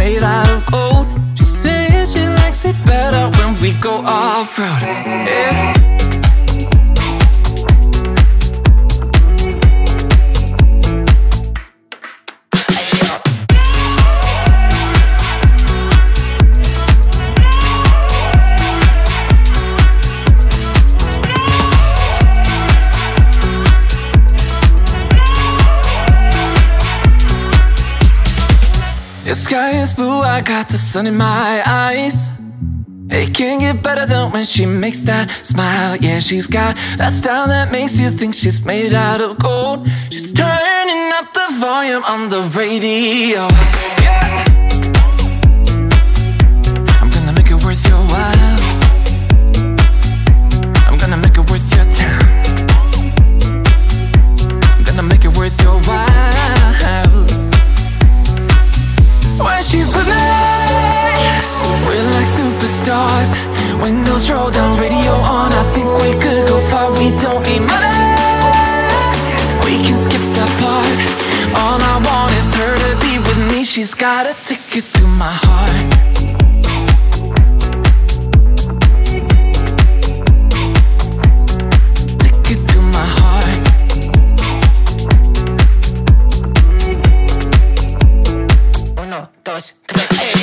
made out of gold. She says she likes it better when we go off-road. Yeah. The sky is blue, I got the sun in my eyes. It can't get better than when she makes that smile. Yeah, she's got that style that makes you think she's made out of gold. She's turning up the volume on the radio. Yeah. I'm gonna make it worth your while. I'm gonna make it worth your time. I'm gonna make it worth your while. When she's with me, we're like superstars. Windows roll down, radio on. I think we could go far, we don't need money. We can skip that part. All I want is her to be with me. She's got a ticket to my heart. Ticket to my heart. 1, 2, 3,